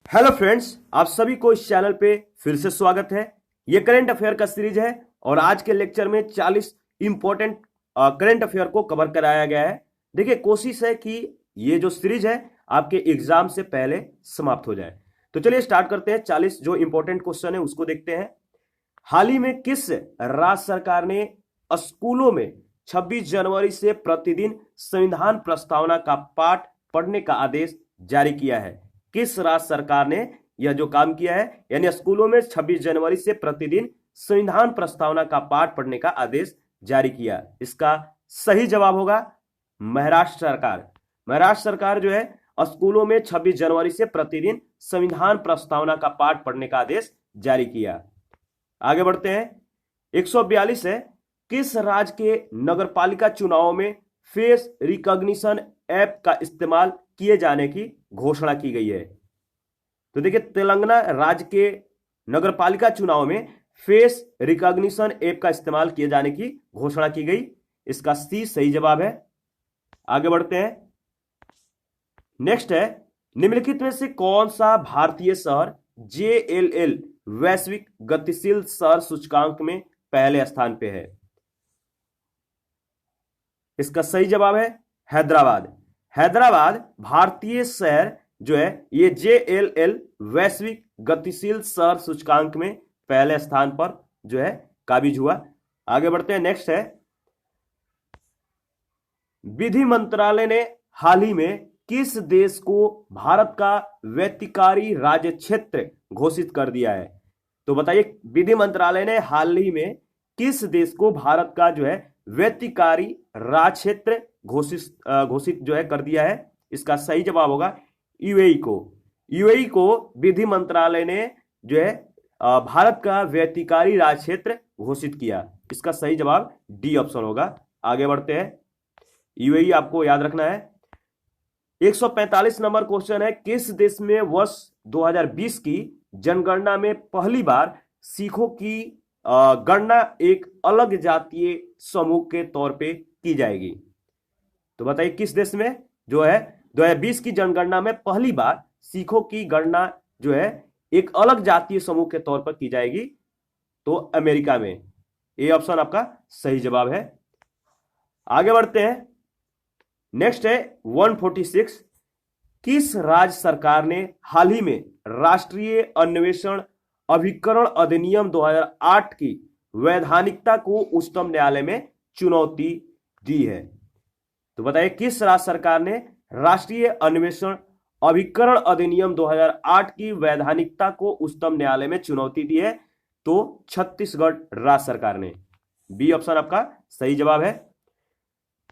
Hello friends, आप सभी को इस चैनल पे फिर से स्वागत है। ये करंट अफेयर का सीरीज है और आज के लेक्चर में 40 इंपॉर्टेंट करंट अफेयर को कवर कराया गया है। देखिए, कोशिश है कि ये जो सीरीज है आपके एग्जाम से पहले समाप्त हो जाए। तो चलिए स्टार्ट करते हैं। 40 जो इंपॉर्टेंट क्वेश्चन है उसको देखते हैं। हाल ही में किस राज्य सरकार ने स्कूलों में 26 जनवरी से प्रतिदिन संविधान प्रस्तावना का पाठ पढ़ने का आदेश जारी किया है? किस राज्य सरकार ने यह जो काम किया है, यानी स्कूलों में 26 जनवरी से प्रतिदिन संविधान प्रस्तावना का पाठ पढ़ने का आदेश जारी किया? इसका सही जवाब होगा महाराष्ट्र सरकार। महाराष्ट्र सरकार जो है स्कूलों में 26 जनवरी से प्रतिदिन संविधान प्रस्तावना का पाठ पढ़ने का आदेश जारी किया। आगे बढ़ते हैं। 142 है, किस राज्य के नगरपालिका चुनावों में फेस रिकॉग्निशन ऐप का इस्तेमाल किए जाने की घोषणा की गई है? तो देखिए, तेलंगाना राज्य के नगरपालिका चुनाव में फेस रिकॉग्निशन ऐप का इस्तेमाल किए जाने की घोषणा की गई। इसका सी सही जवाब है। आगे बढ़ते हैं। नेक्स्ट है, निम्नलिखित में से कौन सा भारतीय शहर JLL वैश्विक गतिशील शहर सूचकांक में पहले स्थान पे है? इसका सही जवाब है हैदराबाद। हैदराबाद भारतीय शहर जो है ये JLL वैश्विक गतिशील शहर सूचकांक में पहले स्थान पर जो है काबिज हुआ। आगे बढ़ते हैं। नेक्स्ट है, विधि मंत्रालय ने हाल ही में किस देश को भारत का वैयक्तिकारी राज्य क्षेत्र घोषित कर दिया है? तो बताइए, विधि मंत्रालय ने हाल ही में किस देश को भारत का जो है वैयक्तिकारी राज्य क्षेत्र घोषित जो है कर दिया है? इसका सही जवाब होगा यूएई को। यूएई को विधि मंत्रालय ने जो है भारत का वैयक्तिकारी राज्य क्षेत्र घोषित किया। इसका सही जवाब डी ऑप्शन होगा। आगे बढ़ते हैं। यूएई आपको याद रखना है। 145 नंबर क्वेश्चन है, किस देश में वर्ष 2020 की जनगणना में पहली बार सिखों की गणना एक अलग जातीय समूह के तौर पे की जाएगी? तो बताइए, किस देश में जो है 2020 की जनगणना में पहली बार सिखों की गणना जो है एक अलग जातीय समूह के तौर पर की जाएगी? तो अमेरिका में। ए ऑप्शन आपका सही जवाब है। आगे बढ़ते हैं। नेक्स्ट है 146, किस राज्य सरकार ने हाल ही में राष्ट्रीय अन्वेषण अभिकरण अधिनियम 2008 की वैधानिकता को उच्चतम न्यायालय में चुनौती दी है? तो बताइए, किस राज्य सरकार ने राष्ट्रीय अन्वेषण अभिकरण अधिनियम 2008 की वैधानिकता को उच्चतम न्यायालय में चुनौती दी है? तो छत्तीसगढ़ राज्य सरकार ने। बी ऑप्शन आपका सही जवाब है।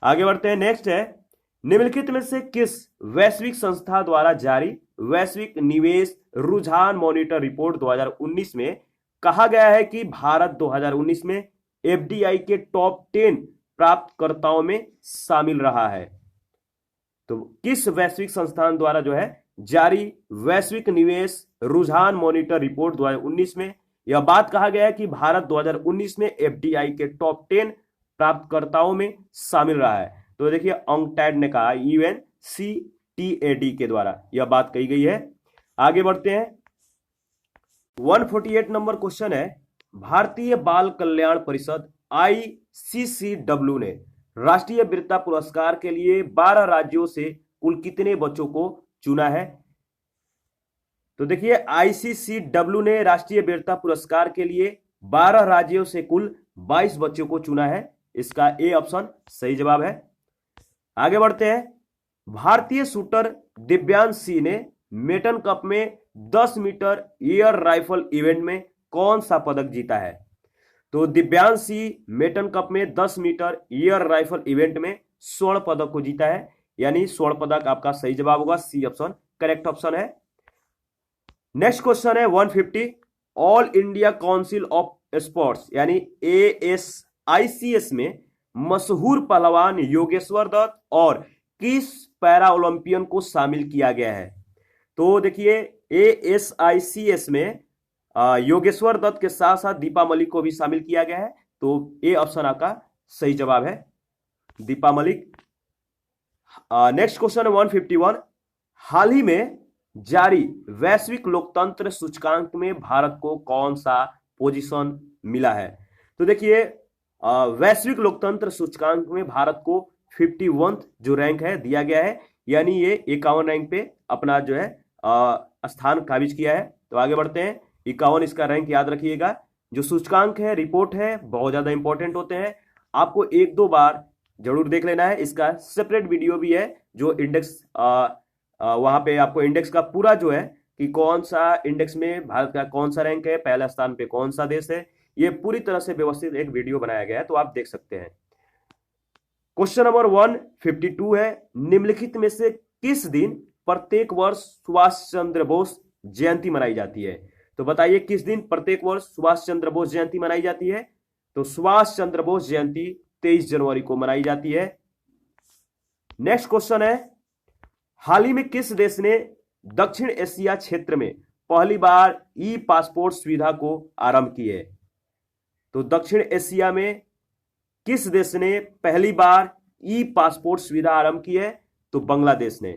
आगे बढ़ते हैं। नेक्स्ट है, निम्नलिखित में से किस वैश्विक संस्था द्वारा जारी वैश्विक निवेश रुझान मॉनिटर रिपोर्ट 2019 में कहा गया है कि भारत 2019 में FDI के टॉप 10 प्राप्तकर्ताओं में शामिल रहा है? तो किस वैश्विक संस्थान द्वारा जो है जारी वैश्विक निवेश रुझान मॉनिटर रिपोर्ट 2019 में यह बात कहा गया है कि भारत 2019 में FDI के टॉप 10 प्राप्तकर्ताओं में शामिल रहा है? तो देखिए, अंकटैड ने कहा, UNCTAD के द्वारा यह बात कही गई है। आगे बढ़ते हैं। 148 नंबर क्वेश्चन है, भारतीय बाल कल्याण परिषद ICCW ने राष्ट्रीय वीरता पुरस्कार के लिए 12 राज्यों से कुल कितने बच्चों को चुना है? तो देखिए, ICCW ने राष्ट्रीय वीरता पुरस्कार के लिए 12 राज्यों से कुल 22 बच्चों को चुना है। इसका ए ऑप्शन सही जवाब है। आगे बढ़ते हैं। भारतीय शूटर दिव्यांश सिंह ने मेटन कप में 10 मीटर एयर राइफल इवेंट में कौन सा पदक जीता है? तो दिव्यांश सिंह मेटन कप में 10 मीटर एयर राइफल इवेंट में स्वर्ण पदक को जीता है, यानी स्वर्ण पदक आपका सही जवाब होगा। सी ऑप्शन करेक्ट ऑप्शन है। नेक्स्ट क्वेश्चन है 150, all India council of sports यानी ASICS में मशहूर पहलवान योगेश्वर दत्त और किस पैरा ओलंपियन को शामिल किया गया है? तो देखिए, ASICS में योगेश्वर दत्त के साथ साथ दीपा मलिक को भी शामिल किया गया है। तो ए ऑप्शन आपका सही जवाब है, दीपा मलिक। नेक्स्ट क्वेश्चन है 151, हाल ही में जारी वैश्विक लोकतंत्र सूचकांक में भारत को कौन सा पोजीशन मिला है? तो देखिए वैश्विक लोकतंत्र सूचकांक में भारत को 51 जो रैंक है दिया गया है, यानी ये 51 रैंक पे अपना जो है स्थान काबिज किया है। तो आगे बढ़ते हैं, 51 इसका रैंक याद रखिएगा। जो सूचकांक है, रिपोर्ट है, बहुत ज्यादा इंपॉर्टेंट होते हैं, आपको एक दो बार जरूर देख लेना है। इसका सेपरेट वीडियो भी है जो इंडेक्स वहां पे आपको इंडेक्स का पूरा जो है कि कौन सा इंडेक्स में भारत का कौन सा रैंक है, पहला स्थान पे कौन सा देश है, ये पूरी तरह से व्यवस्थित एक वीडियो बनाया गया है, तो आप देख सकते हैं। क्वेश्चन नंबर 152 है, निम्नलिखित में से किस दिन प्रत्येक वर्ष सुभाष चंद्र बोस जयंती मनाई जाती है? तो बताइए किस दिन प्रत्येक वर्ष सुभाष चंद्र बोस जयंती मनाई जाती है? तो सुभाष चंद्र बोस जयंती 23 जनवरी को मनाई जाती है। नेक्स्ट क्वेश्चन है, हाल ही में किस देश ने दक्षिण एशिया क्षेत्र में पहली बार ई पासपोर्ट सुविधा को आरंभ की है? तो दक्षिण एशिया में किस देश ने पहली बार ई पासपोर्ट सुविधा आरंभ की है? तो बांग्लादेश ने।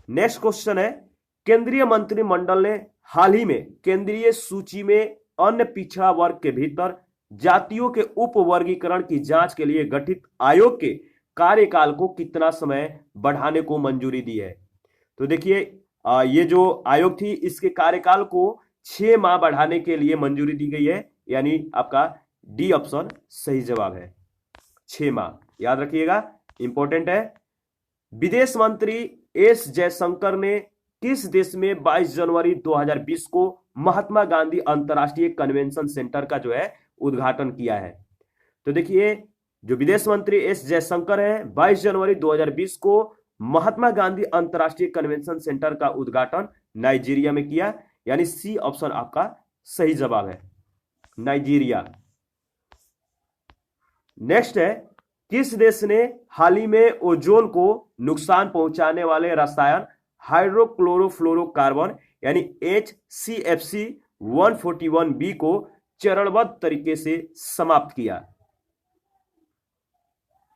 नेक्स्ट क्वेश्चन है, केंद्रीय मंत्रिमंडल ने हाल ही में केंद्रीय सूची में अन्य पिछड़ा वर्ग के भीतर जातियों के उपवर्गीकरण की जांच के लिए गठित आयोग के कार्यकाल को कितना समय बढ़ाने को मंजूरी दी है? तो देखिए ये जो आयोग थी इसके कार्यकाल को 6 माह बढ़ाने के लिए मंजूरी दी गई है, यानी आपका डी ऑप्शन सही जवाब है, 6 माह। याद रखिएगा, इंपॉर्टेंट है। विदेश मंत्री एस जयशंकर ने किस देश में 22 जनवरी 2020 को महात्मा गांधी अंतरराष्ट्रीय कन्वेंशन सेंटर का जो है उद्घाटन किया है? तो देखिए जो विदेश मंत्री एस जयशंकर है 22 जनवरी 2020 को महात्मा गांधी अंतरराष्ट्रीय कन्वेंशन सेंटर का उद्घाटन नाइजीरिया में किया, यानी सी ऑप्शन आपका सही जवाब है, नाइजीरिया। नेक्स्ट है, किस देश ने हाल ही में ओजोन को नुकसान पहुंचाने वाले रसायन हाइड्रोक्लोरोफ्लोरोकार्बन यानी HCFC 141b को चरणबद्ध तरीके से समाप्त किया?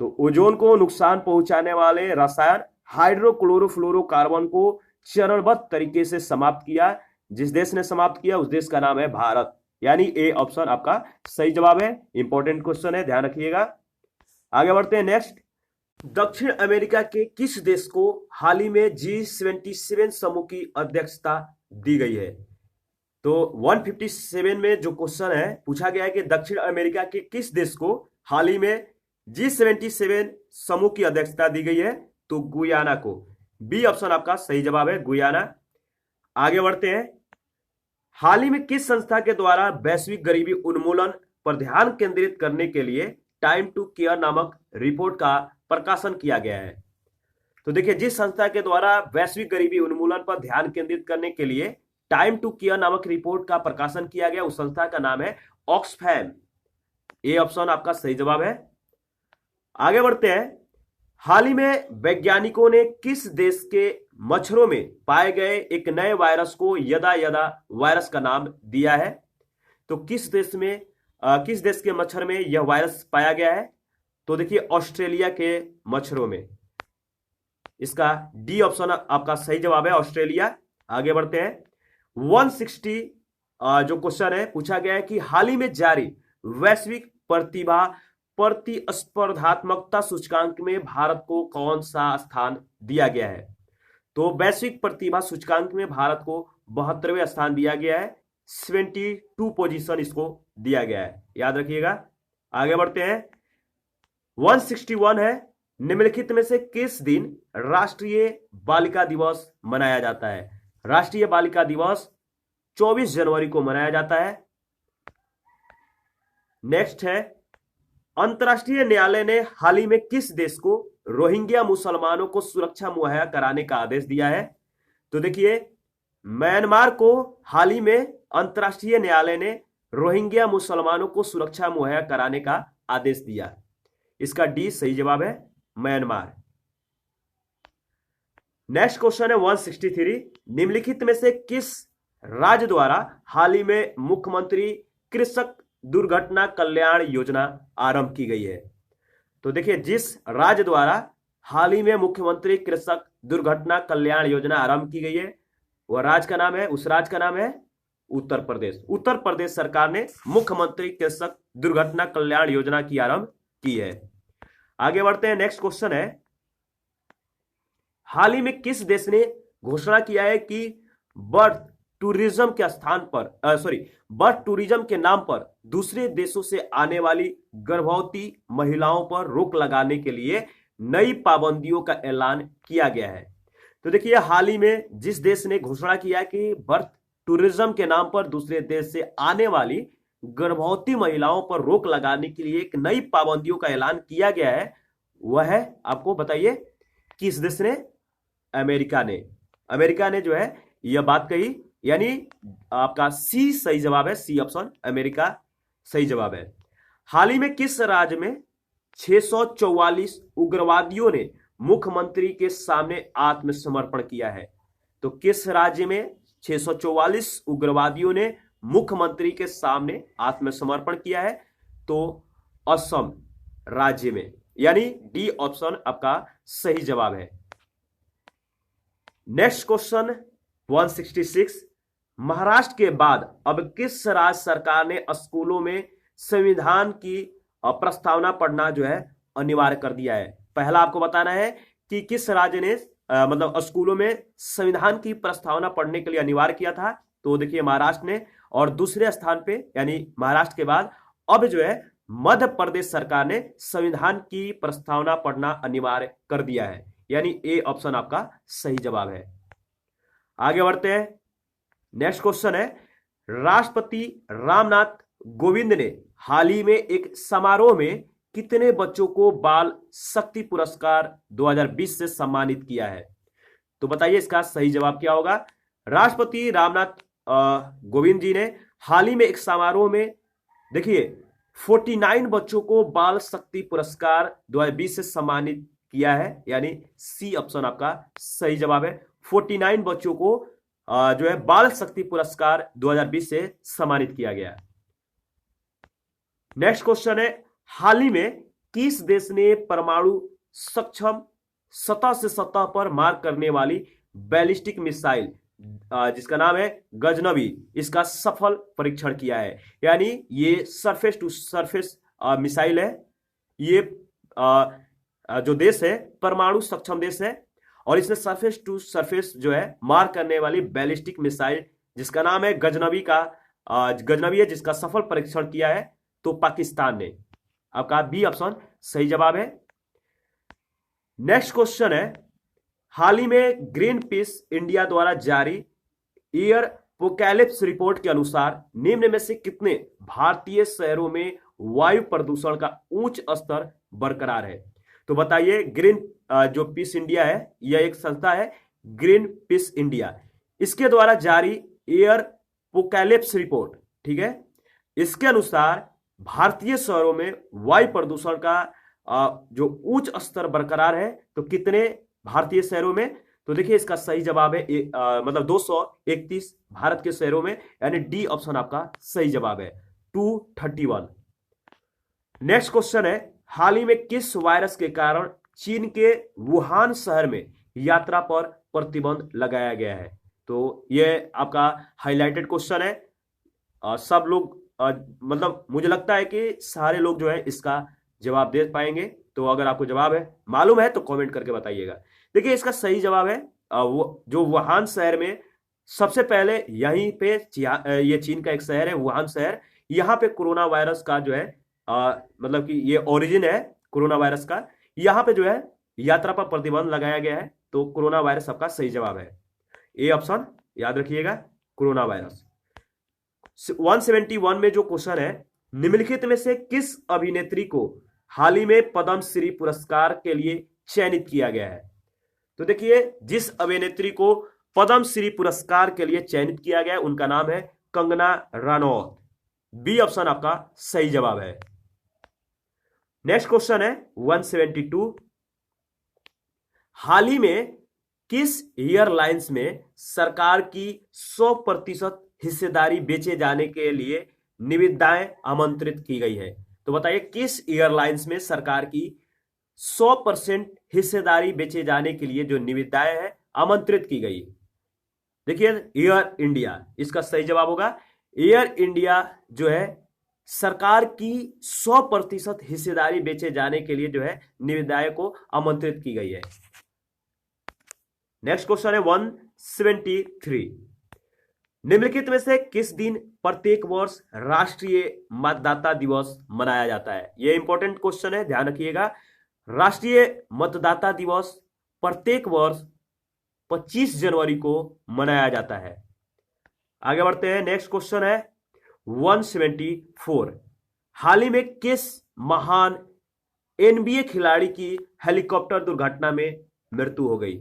तो ओजोन को नुकसान पहुंचाने वाले रसायन हाइड्रोक्लोरोफ्लोरोकार्बन को चरणबद्ध तरीके से समाप्त किया। जिस देश ने समाप्त किया उस देश का नाम है भारत, यानी ए ऑप्शन आपका सही जवाब है। इंपॉर्टेंट क्वेश्चन है, ध्यान रखिएगा। आगे बढ़ते हैं। नेक्स्ट, दक्षिण अमेरिका के किस देश को हाल ही में G77 समूह की अध्यक्षता दी गई है? तो 157 में जो क्वेश्चन है पूछा गया है कि दक्षिण अमेरिका के किस देश को हाल ही में G77 समूह की अध्यक्षता दी गई है? तो गुयाना को। बी ऑप्शन आपका सही जवाब है, गुयाना। आगे बढ़ते हैं। हाल ही में किस संस्था के द्वारा वैश्विक गरीबी उन्मूलन पर ध्यान केंद्रित करने के लिए टाइम टू केयर नामक रिपोर्ट का प्रकाशन किया गया है? तो देखिए जिस संस्था के द्वारा वैश्विक गरीबी उन्मूलन पर ध्यान केंद्रित करने के लिए टाइम टू केयर नामक रिपोर्ट का प्रकाशन किया गया उस संस्था का नाम है ऑक्सफैम। ए ऑप्शन आपका सही जवाब है। आगे बढ़ते हैं। हाल ही में वैज्ञानिकों ने किस देश के मच्छरों में पाए गए एक नए वायरस को यदा यदा वायरस का नाम दिया है? तो किस देश के मच्छर में यह वायरस पाया गया है? तो देखिए ऑस्ट्रेलिया के मच्छरों में। इसका डी ऑप्शन आपका सही जवाब है, ऑस्ट्रेलिया। आगे बढ़ते हैं। 160 जो क्वेश्चन है पूछा गया है कि हाल ही में जारी वैश्विक प्रतिभा प्रतिस्पर्धात्मकता सूचकांक में भारत को कौन सा स्थान दिया गया है? तो वैश्विक प्रतिभा सूचकांक में भारत को 72वें स्थान दिया गया है, 72 पोजीशन इसको दिया गया है, याद रखिएगा। आगे बढ़ते हैं। 161 है, निम्नलिखित में से किस दिन राष्ट्रीय बालिका दिवस मनाया जाता है? राष्ट्रीय बालिका दिवस 24 जनवरी को मनाया जाता है। नेक्स्ट है, अंतर्राष्ट्रीय न्यायालय ने हाल ही में किस देश को रोहिंग्या मुसलमानों को सुरक्षा मुहैया कराने का आदेश दिया है? तो देखिए म्यांमार को हाल ही में अंतर्राष्ट्रीय न्यायालय ने रोहिंग्या मुसलमानों को सुरक्षा मुहैया कराने का आदेश दिया। इसका डी सही जवाब है, म्यांमार। नेक्स्ट क्वेश्चन है 163, निम्नलिखित में से किस राज्य द्वारा हाल ही में मुख्यमंत्री कृषक दुर्घटना कल्याण योजना आरंभ की गई है? तो देखिए जिस राज्य द्वारा हाल ही में मुख्यमंत्री कृषक दुर्घटना कल्याण योजना आरंभ की गई है? वह राज्य का नाम है, उस राज्य का नाम है उत्तर प्रदेश। उत्तर प्रदेश सरकार ने मुख्यमंत्री कृषक दुर्घटना कल्याण योजना की आरंभ की है। आगे बढ़ते हैं, नेक्स्ट क्वेश्चन है, हाल ही में किस देश ने घोषणा किया है कि बर्ड टूरिज्म के स्थान पर बर्ड टूरिज्म के नाम पर दूसरे देशों से आने वाली गर्भवती महिलाओं पर रोक लगाने के लिए नई पाबंदियों का ऐलान किया गया है? तो देखिए, हाल ही में जिस देश ने घोषणा किया कि बर्ड टूरिज्म के नाम पर दूसरे देश से आने वाली गर्भवती महिलाओं पर रोक लगाने के लिए एक नई पाबंदियों का ऐलान किया गया है, वह है, आपको बताइए किस देश ने? अमेरिका ने। अमेरिका ने जो है यह बात कही, यानी आपका सी सही जवाब है, सी ऑप्शन अमेरिका सही जवाब है। हाल ही में किस राज्य में 644 उग्रवादियों ने मुख्यमंत्री के सामने आत्मसमर्पण किया है? तो किस राज्य में 644 उग्रवादियों ने मुख्यमंत्री के सामने आत्मसमर्पण किया है? तो असम राज्य में, यानी डी ऑप्शन आपका सही जवाब है। नेक्स्ट क्वेश्चन 166, महाराष्ट्र के बाद अब किस राज्य सरकार ने स्कूलों में संविधान की प्रस्तावना पढ़ना जो है अनिवार्य कर दिया है? पहला आपको बताना है कि किस राज्य ने मतलब स्कूलों में संविधान की प्रस्तावना पढ़ने के लिए अनिवार्य किया था। तो देखिए महाराष्ट्र ने, और दूसरे स्थान पे यानी महाराष्ट्र के बाद अब जो है मध्य प्रदेश सरकार ने संविधान की प्रस्तावना पढ़ना अनिवार्य कर दिया है, यानी ए ऑप्शन आपका सही जवाब है। आगे बढ़ते हैं, नेक्स्ट क्वेश्चन है, राष्ट्रपति रामनाथ कोविंद ने हाल ही में एक समारोह में कितने बच्चों को बाल शक्ति पुरस्कार 2020 से सम्मानित किया है? तो बताइए इसका सही जवाब क्या होगा? राष्ट्रपति रामनाथ कोविंद जी ने हाल ही में एक समारोह में देखिए 49 बच्चों को बाल शक्ति पुरस्कार 2020 से सम्मानित किया है, यानी सी ऑप्शन आपका सही जवाब है। 49 बच्चों को जो है बाल शक्ति पुरस्कार 2020 से सम्मानित किया गया। नेक्स्ट क्वेश्चन है, हाल ही में किस देश ने परमाणु सक्षम सतह से सतह पर मार करने वाली बैलिस्टिक मिसाइल जिसका नाम है गजनवी, इसका सफल परीक्षण किया है? यानी ये सरफेस टू सरफेस मिसाइल है। ये जो देश है परमाणु सक्षम देश है, और इसने सरफेस टू सरफेस जो है मार करने वाली बैलिस्टिक मिसाइल जिसका नाम है गजनवी है, जिसका सफल परीक्षण किया है तो पाकिस्तान ने। आपका बी ऑप्शन सही जवाब है। नेक्स्ट क्वेश्चन है, हाल ही में ग्रीन पीस इंडिया द्वारा जारी एयर पोकैलिप्स रिपोर्ट के अनुसार निम्न में से कितने भारतीय शहरों में वायु प्रदूषण का उच्च स्तर बरकरार है? तो बताइए, ग्रीन जो पीस इंडिया है, यह एक संस्था है ग्रीन पीस इंडिया, इसके द्वारा जारी एयर पोकैलिप्स रिपोर्ट, ठीक है, इसके अनुसार भारतीय शहरों में वायु प्रदूषण का जो उच्च स्तर बरकरार है, तो कितने भारतीय शहरों में? तो देखिए इसका सही जवाब है मतलब 231 भारत के शहरों में, यानी डी ऑप्शन आपका सही जवाब है 231। नेक्स्ट क्वेश्चन है, हाल ही में किस वायरस के कारण चीन के वुहान शहर में यात्रा पर प्रतिबंध लगाया गया है? तो यह आपका हाईलाइटेड क्वेश्चन है। सब लोग मतलब मुझे लगता है कि सारे लोग जो है इसका जवाब दे पाएंगे, तो अगर आपको जवाब है मालूम है तो कमेंट करके बताइएगा। देखिए इसका सही जवाब है वो जो वुहान शहर में सबसे पहले यहीं पे ये चीन का एक शहर है वुहान शहर, यहाँ पे कोरोना वायरस का जो है मतलब कि ये ओरिजिन है कोरोना वायरस का, यहाँ पे जो है यात्रा पर प्रतिबंध लगाया गया है, तो कोरोना वायरस आपका सही जवाब है, ए ऑप्शन याद रखिएगा कोरोना वायरस। 171 में जो क्वेश्चन है, निम्नलिखित में से किस अभिनेत्री को हाल ही में पद्म श्री पुरस्कार के लिए चयनित किया गया है? तो देखिए जिस अभिनेत्री को पद्म श्री पुरस्कार के लिए चयनित किया गया है उनका नाम है कंगना रनौत, बी ऑप्शन आपका सही जवाब है। नेक्स्ट क्वेश्चन है 172, हाल ही में किस एयरलाइंस में सरकार की 100% हिस्सेदारी बेचे जाने के लिए निविदाएं आमंत्रित की गई है? तो बताइए किस एयरलाइंस में सरकार की 100% हिस्सेदारी बेचे जाने के लिए जो निविदाएं हैं आमंत्रित की गई। देखिए एयर इंडिया, इसका सही जवाब होगा एयर इंडिया जो है सरकार की 100% हिस्सेदारी बेचे जाने के लिए जो है निविदाएं को आमंत्रित की गई है। नेक्स्ट क्वेश्चन है 173। निम्नलिखित में से किस दिन प्रत्येक वर्ष राष्ट्रीय मतदाता दिवस मनाया जाता है? यह इंपॉर्टेंट क्वेश्चन है, ध्यान रखिएगा। राष्ट्रीय मतदाता दिवस प्रत्येक वर्ष 25 जनवरी को मनाया जाता है। आगे बढ़ते हैं, नेक्स्ट क्वेश्चन है 174। हाल ही में किस महान एनबीए खिलाड़ी की हेलीकॉप्टर दुर्घटना में मृत्यु हो गई?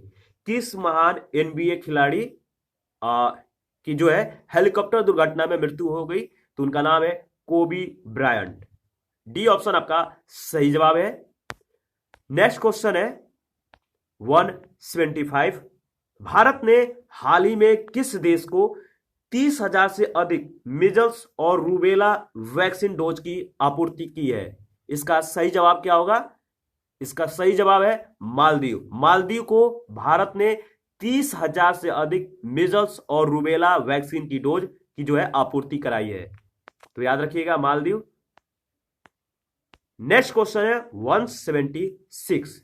किस महान एनबीए खिलाड़ी की जो है हेलीकॉप्टर दुर्घटना में मृत्यु हो गई? तो उनका नाम है कोबी ब्रायंट। डी ऑप्शन आपका सही जवाब है। नेक्स्ट क्वेश्चन है 175। भारत ने हाल ही में किस देश को 30,000 से अधिक मीजल्स और रूबेला वैक्सीन डोज की आपूर्ति की है? इसका सही जवाब क्या होगा? इसका सही जवाब है मालदीव। मालदीव को भारत ने 30,000 से अधिक मीजल्स और रूबेला वैक्सीन की डोज की जो है आपूर्ति कराई है, तो याद रखिएगा मालदीव। नेक्स्ट क्वेश्चन है 176।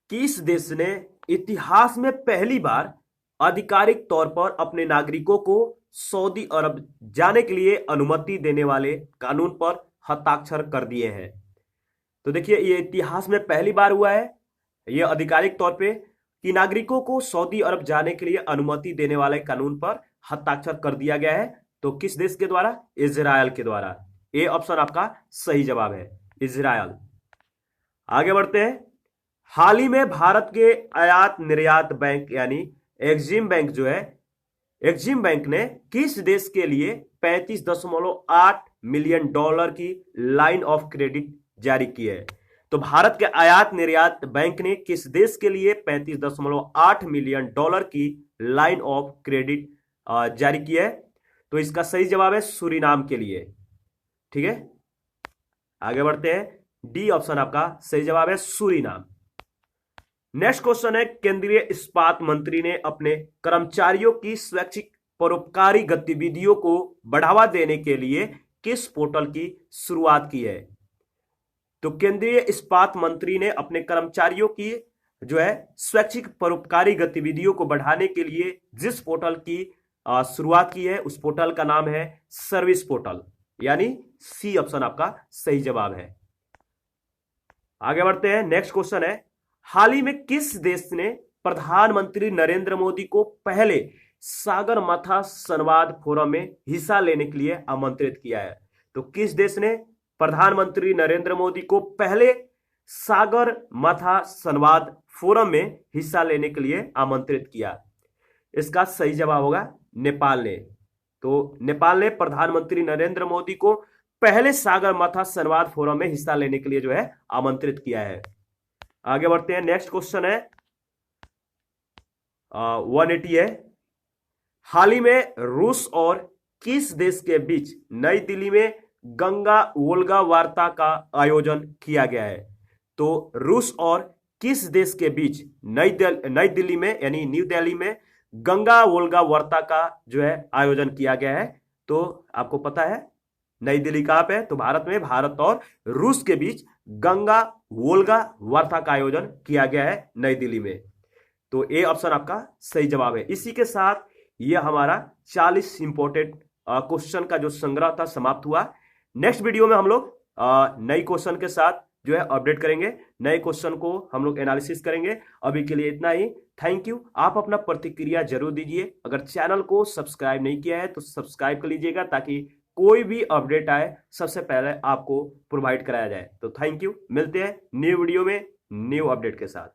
किस देश ने इतिहास में पहली बार आधिकारिक तौर पर अपने नागरिकों को सऊदी अरब जाने के लिए अनुमति देने वाले कानून पर हस्ताक्षर कर दिए हैं? तो देखिए ये इतिहास में पहली बार हुआ है, ये आधिकारिक तौर पे कि नागरिकों को सऊदी अरब जाने के लिए अनुमति देने वाले कानून पर हस्ताक्षर कर दिया गया है। तो किस देश के द्वारा? इजरायल के द्वारा। ए ऑप्शन आपका सही जवाब है, इजरायल। आगे बढ़ते हैं। हाल ही में भारत के आयात निर्यात बैंक यानी एक्जिम बैंक जो है, एक्जिम बैंक ने किस देश के लिए 35.8 मिलियन डॉलर की लाइन ऑफ क्रेडिट जारी की है? तो भारत के आयात निर्यात बैंक ने किस देश के लिए 35.8 मिलियन डॉलर की लाइन ऑफ क्रेडिट जारी की है? तो इसका सही जवाब है सूरीनाम के लिए। ठीक है, आगे बढ़ते हैं। डी ऑप्शन आपका सही जवाब है सूरीनाम। नेक्स्ट क्वेश्चन है केंद्रीय इस्पात मंत्री ने अपने कर्मचारियों की स्वैच्छिक परोपकारी गतिविधियों को बढ़ावा देने के लिए किस पोर्टल की शुरुआत की है? तो केंद्रीय इस्पात मंत्री ने अपने कर्मचारियों की जो है स्वैच्छिक परोपकारी गतिविधियों को बढ़ाने के लिए जिस पोर्टल की शुरुआत की है उस पोर्टल का नाम है सर्विस पोर्टल, यानी सी ऑप्शन आपका सही जवाब है। आगे बढ़ते हैं। नेक्स्ट क्वेश्चन है हाल ही में किस देश ने प्रधानमंत्री नरेंद्र मोदी को पहले सागरमाथा संवाद फोरम में हिस्सा लेने के लिए आमंत्रित किया है? तो किस देश ने प्रधानमंत्री नरेंद्र मोदी को पहले सागरमाथा संवाद फोरम में हिस्सा लेने के लिए आमंत्रित किया? इसका सही जवाब होगा नेपाल ने। तो नेपाल ने प्रधानमंत्री नरेंद्र मोदी को पहले सागरमाथा संवाद फोरम में हिस्सा लेने के लिए जो है आमंत्रित किया है। आगे बढ़ते हैं। नेक्स्ट क्वेश्चन है 180 है। हाल ही में रूस और किस देश के बीच नई दिल्ली में गंगा वोल्गा वार्ता का आयोजन किया गया है? तो रूस और किस देश के बीच नई दिल्ली में यानी न्यू दिल्ली में गंगा वोल्गा वार्ता का जो है आयोजन किया गया है? तो आपको पता है नई दिल्ली कहां पे है? तो भारत में। भारत और रूस के बीच गंगा वोल्गा वार्ता का आयोजन किया गया है नई दिल्ली में। तो ए ऑप्शन आपका सही जवाब है। इसी के साथ यह हमारा 40 इंपॉर्टेंट क्वेश्चन का जो संग्रह था समाप्त हुआ। नेक्स्ट वीडियो में हम लोग नई क्वेश्चन के साथ जो है अपडेट करेंगे, नए क्वेश्चन को हम लोग एनालिसिस करेंगे। अभी के लिए इतना ही। Thank you. आप अपना प्रतिक्रिया जरूर दीजिए। अगर चैनल को सब्सक्राइब नहीं किया है तो सब्सक्राइब कर लीजिएगा ताकि कोई भी अपडेट आए सबसे पहले आपको प्रोवाइड कराया जाए। तो थैंक यू। मिलते हैं न्यू वीडियो में न्यू अपडेट के साथ।